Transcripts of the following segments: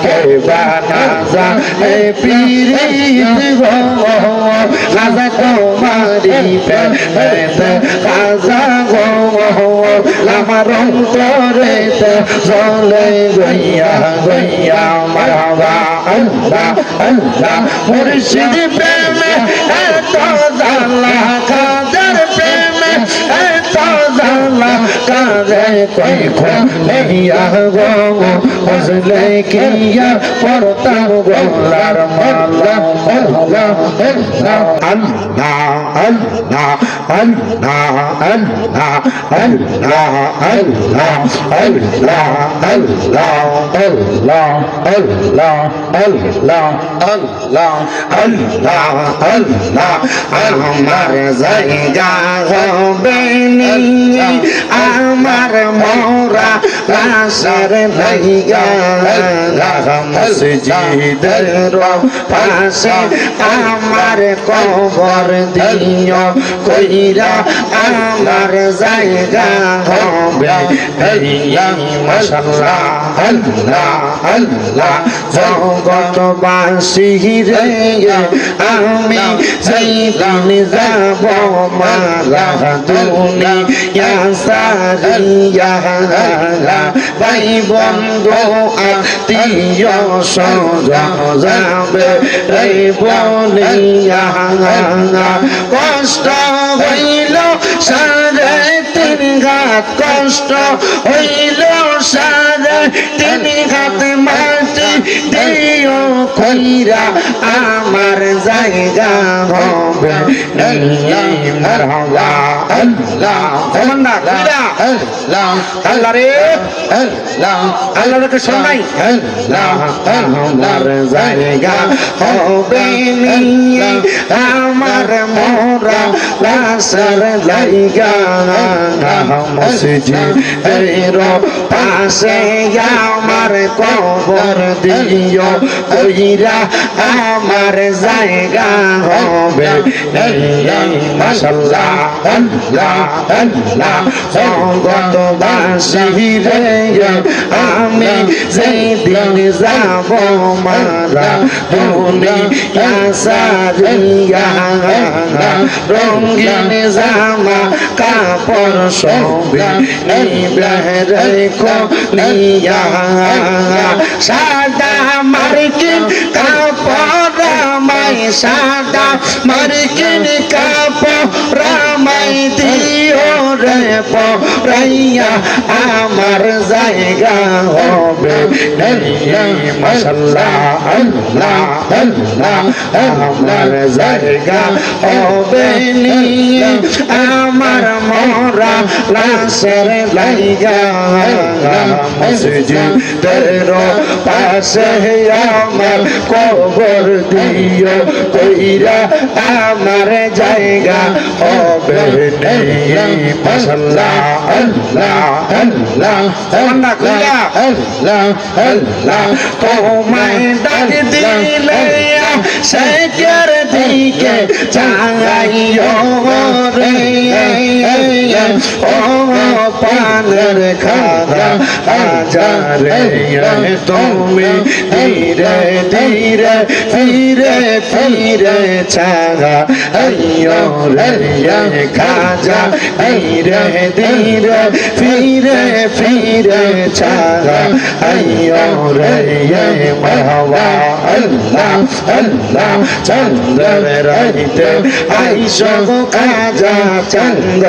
কে বানা যা এ পীরিত গো খাজা তোমারি প্রেমেতে খাজা গো আমার অন্তরেতে জ্বলে গইয়া গইয়া মারহাবা আল্লাহ আল্লাহ মুর্শিদ প্রেমে এত জালা খাজার প্রেমে এত জালা কাজে কই খুলিয়া গো বুঝলে কিয়া পড়তাম গোলার মালা আল্লাহ আল্লাহ আল্লাহ আল্লাহ আল্লাহ আল্লাহ আল্লাহ আল্লাহ আল্লাহ আল্লাহ আল্লাহ আল্লাহ আল্লাহ আল্লাহ আল্লাহ আল্লাহ আমার জায়গা হবে আমার মোরা লাশের লাইগা মসজিদের পাশে আমার কবর দিও কইরা আমার জায়গা হবে মাশাআল্লাহ আল্লাহ আল্লাহ জগৎবাসী রে আমি যেদিন যাব মারা দুনিয়া সারিয়া ভাই বন্ধু আত্মীয় স্বজন যাবে এই বলিয়া কষ্ট হইল সাড়ে তিন ঘাত কষ্ট হইল সাড়ে তিন ঘাত মাটি দিও কইরা আমার জায়গা হবে মারহাবা আল্লাহ ওমন্না কইরা আল্লাহ আল্লাহ রে আল্লাহ আল্লাহ রে শোনাই আল্লাহ আমার জায়গা হবে আমার মোরা লাশের লাইগা মসজিদের পাশে আমার কবর দিও কইরা আমার জায়গা হবে মাশাআল্লাহ আল্লাহ আল্লাহ জগৎবাসী রে আমি যেদিন যাব মারা দুনিয়া সারিয়া রঙিন জামা কাপড় সবে নিবে রেখো নিয়া সাদা মার্কিন কাপড় রামাই সাদা মার্কিন কাপড় রামাই দিও রে পরাইয়া আমার জায়গা হবে মাশাআল্লাহ আল্লাহ আল্লাহ আমার জায়গা হবে আমার মোরা লাশের লাইগা মসজিদের পাশে আমার কবর দিও কইরা আমার জায়গা হবে মাশাআল্লাহ আল্লাহ আল্লাহ আল্লাহ কইরা আল্লাহ আল্লাহ তোমায় ডাক দিলে সেকের দিকে চাইও রে ও পানের খাদা আজারে তুমি ধীরে ধীরে ফিরে ফিরে চাগা আইও রে খাজা ধীরে ধীরে ফিরে ফিরে চাগা আইও রে মারহাবা আল্লাহ আল্লাহ চন্দ্র রাইতে আইসো খাজা চন্দ্র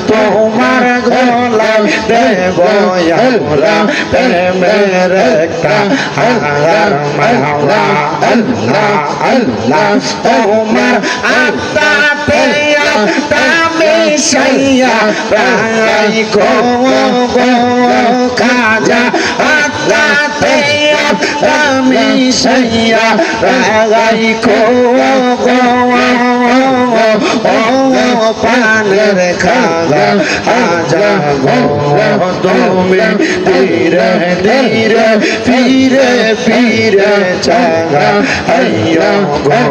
তোমার গলায় দেব আমরা প্রেমের একটা হার মারহাবা আল্লাহ আল্লাহ তোমার আত্মাতে আত্মা মিশাইয়া রাখো গো খাজা আত্মাতে আত্মা মিশাইয়া রাখো গো ও পানের খাজা আজা গো তুমি ধীরে ধীরে ফিরে ফিরে চাগা আইয়ো গো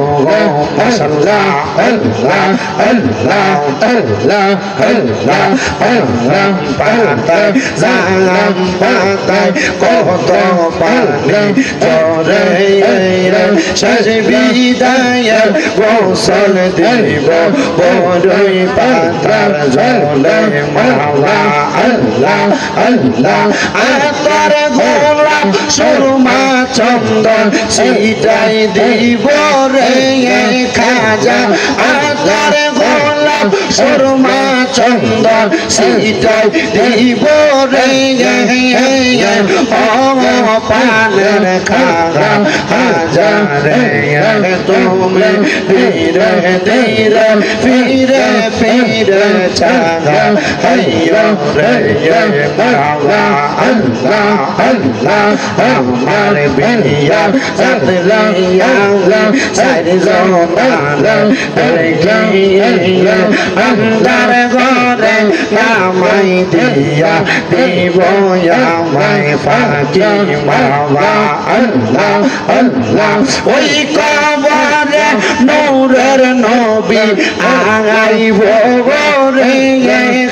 মাশাআল্লাহ আল্লাহ আল্লাহ আল্লাহ আল্লাহ আল্লাহ পাতায় জাম পাতায় কত পানি জরে শেষ বিদায় গোসল দিব বড়ই পাতার জলে মাওলা আল্লাহ আল্লাহ আতর গোলাপ সুরমা চন্দন সিটাই দিব রে খাজা আতর গোলাপ সুরমা চন্দন সিটাই দিব রে ও পানের খাজা হাজারে তুমি ধীরে ধীরে ফিরে ফিরে চাগা আইয়ো রে মাওলা আল্লাহ আল্লাহ আমার বিয়া সাদলাইয়া সাইরে জমানা দেখিয়া আন্দার ঘরে নামাই দিয়া দিব আমায় ফাঁকি মাওলা আল্লাহ আল্লাহ ওই কবরে নূরের নবী আইব রে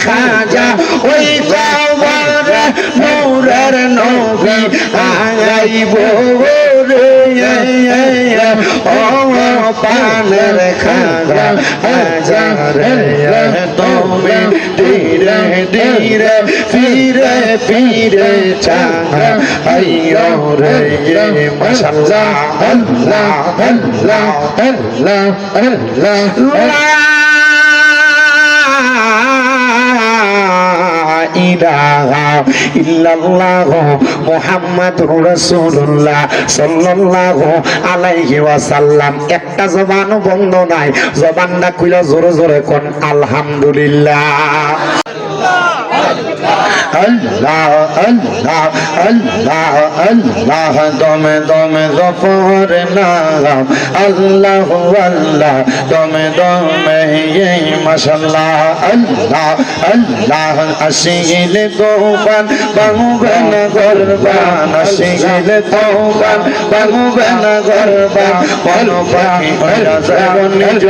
খাজা ওই কবরে নূরের নবী আইব রে ও পানের খাজা হাজারে তুমি ধীরে ধীরে ফিরে ফিরে চাগা আইয়ো রে মাশাআল্লাহ আল্লাহ আল্লাহ আল্লাহ আল্লাহ ইলাহা ইল্লাল্লাহ মুহাম্মাদুর রাসূলুল্লাহ সাল্লাল্লাহু আলাইহি ওয়াসাল্লাম একটা জবানও বন্ধ নাই জবানটা খুলে জোরে জোরে কোন আলহামদুলিল্লাহ আল্লাহ আল্লাহ আল্লাহ আল্লাহ দমে দমে গফর নাম আল্লাহ আল্লাহ দমে দমে মাশাআল্লাহ আল্লাহ আল্লাহ আসিলে তোবান বাংবে না গরবান আসিলে তোবান বাংবে না গরবান কোন পাখি হইরা যায় নিজ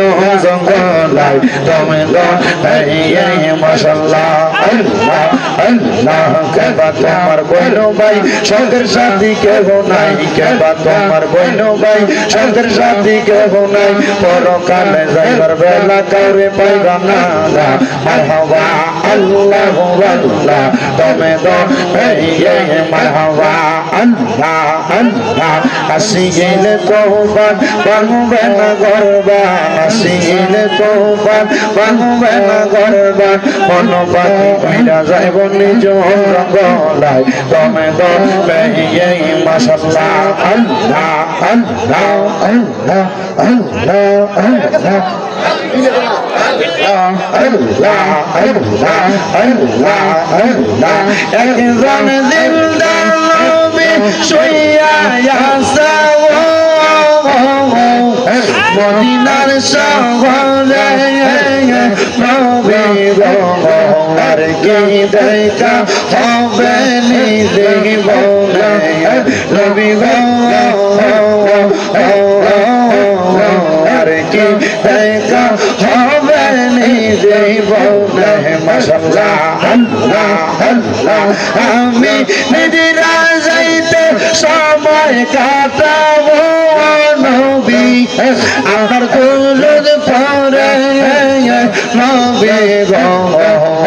জঙ্গলায় দমে দমে মাশাআল্লাহ আল্লাহ আল্লাহ কেবা তোমার বইনো ভাই সঙ্গের সাথী কেহ নাই কেবা তোমার বইনো ভাই সঙ্গের সাথী কেহ নাই পরকালে যাইবার বেলা কাউরে পাইবা না মারহাবা আল্লাহ আল্লাহ দমে দমে মারহাবা আল্লাহ আল্লাহ আসি গেলে তোবান বাংবে না গরবান আসি গেলে তোবান বাংবে না গরবান কোন পাখি কইরা যাইব নিজ রঙ্গলায় দমে দমে মাশাআল্লাহ আল্লাহ আল্লাহ আল্লাহ আল্লাহ আল্লাহ আল্লাহ আল্লাহ আল্লাহ আল্লাহ একজন জিন্দা নবী শুইয়া আছে মদিনার শহরে নবী গো আর কি দেখা হবে নিজে বলে নবী গো আর কি দেখা হবে নিজে বলে মাশাআল্লাহ আল্লাহ আল্লাহ আমি নিজেরা যাইতে সময় কাটাবো নবী আমার দুলুদ পরে নবী গো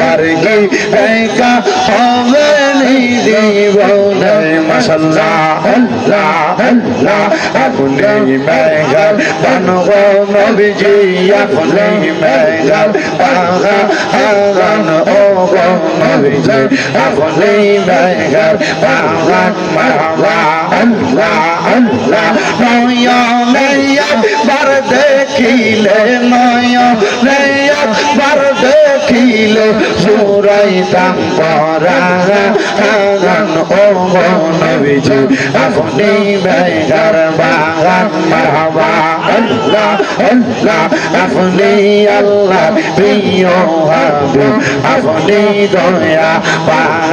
আর কি দেখা হবে নিজে বলে মাশাআল্লাহ আল্লাহ আল্লাহ আপনি মেঘার বানগো নবীজি আপনি মেঘার বাগান ও গো নবীজি আপনি মেঘার বাগান মারহাবা আল্লাহ আল্লাহ নয়নে একবার দেখিলে নয়নে একবার দেখিলে জুরাইতাম পরাগান ও গো নবীজি আপনি বেগার বাগান মারহাবা আল্লাহ আল্লাহ আপনি আল্লাহ প্রিয় হাবিব আপনি দয়া পান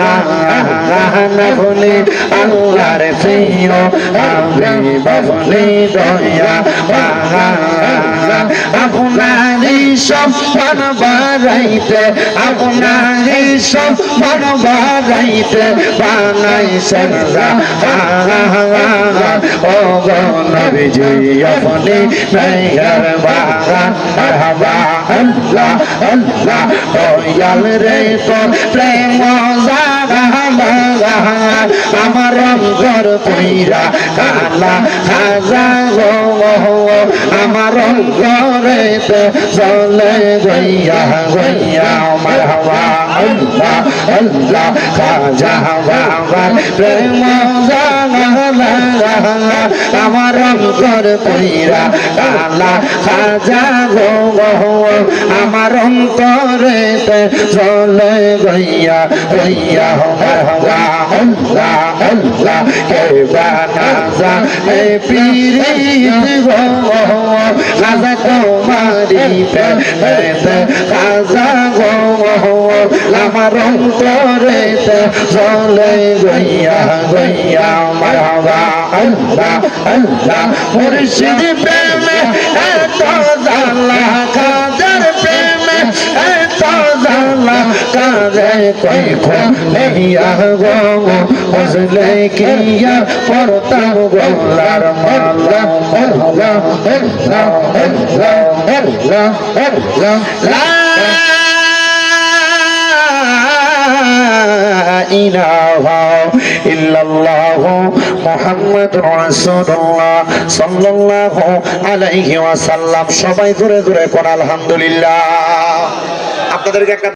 আপনি আল্লাহর প্রিয় হাবিব আপনি দয়া পান আপনারই সম্মান বাড়াইতে আপনারই সম্মান বাড়াইতে বানাইছেন ও গো নবীজি আপনি মেঘের বাগান মারহাবা আল্লাহ আল্লাহ দয়াল রে তো প্রেম আমার অন্তর পইরা কালা খাজা গো আমার অন্তরেতে চলে গইয়া গইয়া মারহাবা আল্লাহ আল্লাহ খাজা বাবার প্রেম আমার অন্তর পইরা কালা খাজা গো আমার অন্তরেতে চলে গইয়া গইয়া মারহাবা আল্লাহ আল্লাহ কে বানাজা এ পীরিত গো খাজা তোমারি পেতে খাজা গো আমার অন্তরেতে চলে গইয়া গইয়া মারহাবা আল্লাহ আল্লাহ মুর্শিদ প্রেমে এত জালা খাজার প্রেমে এত জালা কাজে কই খো নেহিয়া গো বুঝলে কিয়া পড়তাম গোলার মালা আল্লাহ আল্লাহ আল্লাহ আল্লাহ আল্লাহ লা ইলাহা ইল্লাল্লাহ মুহাম্মাদুর রাসূলুল্লাহ সাল্লাল্লাহু আলাইহি ওয়াসাল্লাম। সবাই জোরে জোরে কোন আলহামদুলিল্লাহ। আপনাদেরকে একটা